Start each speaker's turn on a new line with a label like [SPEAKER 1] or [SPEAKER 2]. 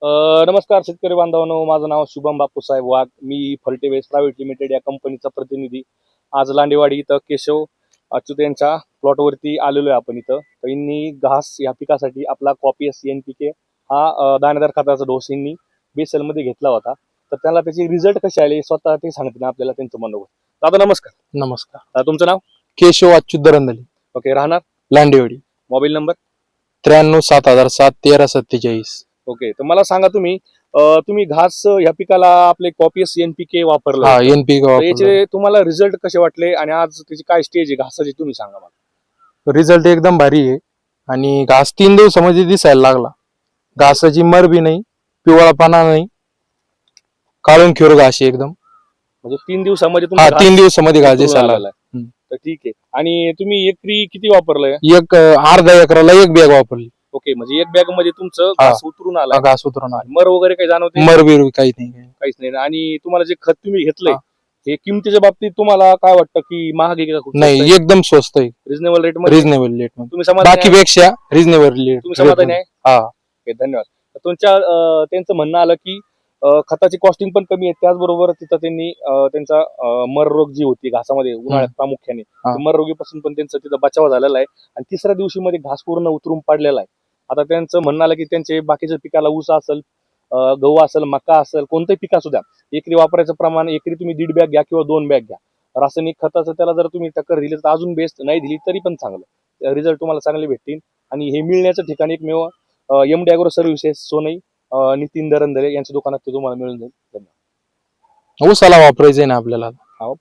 [SPEAKER 1] नमस्कार शेतकरी बांधवांनो, माझं नाव शुभम बापूसाहेब वाघ. मी फर्टिवेज प्रायव्हेट लिमिटेड या कंपनीचा प्रतिनिधी. आज लांडेवाडी इथं केशव अच्युत यांच्या प्लॉटवरती आलेलो आहे आपण इथं. तर यांनी घास या पिकासाठी आपला कॉपीएस NPK हा दाणेदार खताचा डोस यांनी बेसलमध्ये घेतला होता. तर त्याला त्याचे रिझल्ट कसे आले स्वतः ते सांगतील आपल्याला त्यांचं मनोगत. दादा नमस्कार.
[SPEAKER 2] नमस्कार.
[SPEAKER 1] तुमचं नाव?
[SPEAKER 2] केशव अच्युत दरंदली,
[SPEAKER 1] ओके. राहणार?
[SPEAKER 2] लांडेवाडी.
[SPEAKER 1] Mobile number?
[SPEAKER 2] 93 7007 1327.
[SPEAKER 1] ओके. तर मला सांगा तुम्ही तुम्ही घास ह्या पिकाला आपले कॉपीएस NPK वापरलं
[SPEAKER 2] हा
[SPEAKER 1] होतं.
[SPEAKER 2] NPK
[SPEAKER 1] तर याचे तुम्हाला रिझल्ट कसे वाटले आणि आज त्याची काय स्टेज आहे घासाची तुम्ही सांगा मला.
[SPEAKER 2] रिझल्ट एकदम भारी आहे आणि घास 3 दिवसामध्ये दिसायला लागला. घासाची मर बी नाही, पिवळापणा नाही, काळून खेर घास आहे एकदम.
[SPEAKER 1] म्हणजे 3 दिवसामध्ये
[SPEAKER 2] हा
[SPEAKER 1] तुमचा
[SPEAKER 2] 3 दिवसामध्ये घास
[SPEAKER 1] घास
[SPEAKER 2] दिसायला
[SPEAKER 1] आलेला
[SPEAKER 2] लागला.
[SPEAKER 1] आहे. तर ठीक आहे. आणि तुम्ही एकरी किती वापरलंय?
[SPEAKER 2] एक अर्धा एकराला एक बॅग वापरली.
[SPEAKER 1] ओके. म्हणजे एक बॅग मध्ये तुमचं
[SPEAKER 2] हा.
[SPEAKER 1] घास उतरून आला.
[SPEAKER 2] घास उतरून आला.
[SPEAKER 1] मर वगैरे काही जाणवते?
[SPEAKER 2] मर बीर काही नाही.
[SPEAKER 1] काहीच नाही ना. आणि तुम्हाला जे खत तुम्ही घेतलंय
[SPEAKER 2] हा.
[SPEAKER 1] हे किमतीच्या बाबतीत तुम्हाला काय वाटतं की महाग आहे का खूप?
[SPEAKER 2] नाही, एकदम स्वस्त आहे.
[SPEAKER 1] रिजनेबल रेट मध्ये
[SPEAKER 2] रिजनेबल रेट मध्ये,
[SPEAKER 1] तुम्ही समाधानी आहे?
[SPEAKER 2] बाकीपेक्षा रिजनेबल रेट.
[SPEAKER 1] तुम्ही समाधानी आहे?
[SPEAKER 2] हा.
[SPEAKER 1] ओके, धन्यवाद. तर त्यांचं म्हणणं आलं की खताची कॉस्टिंग पण कमी आहे, त्याचबरोबर तिथं त्यांनी त्यांचा मर रोग जी होती घासामध्ये उन्हाळ्यात प्रामुख्याने,
[SPEAKER 2] हा.
[SPEAKER 1] मर रोगीपासून पण त्यांचा तिथं बचाव झालेला आहे. आणि तिसऱ्या दिवशी मध्ये घास पूर्ण उतरून पडलेला आहे. आता त्यांचं म्हणणं आलं की त्यांचे बाकीच्या पिकाला ऊस असेल, गहू असेल, मका असेल, कोणत्याही पिका सुद्धा एकरी वापरायचं प्रमाण एकरी तुम्ही 1.5 बॅग घ्या किंवा 2 बॅग घ्या. रासायनिक खताचं त्याला जर तुम्ही टक्कर दिली तर अजून बेस्ट, नाही दिली तरी पण चांगलं रिझल्ट तुम्हाला चांगले भेटतील. आणि हे मिळण्याचं ठिकाण एकमेव MD agro services Sonai Nitin Darandare यांच्या दुकानात ते तुम्हाला मिळून जाईल. धन्यवाद.
[SPEAKER 2] ऊसाला वापरायचंय ना आपल्याला.
[SPEAKER 1] हा.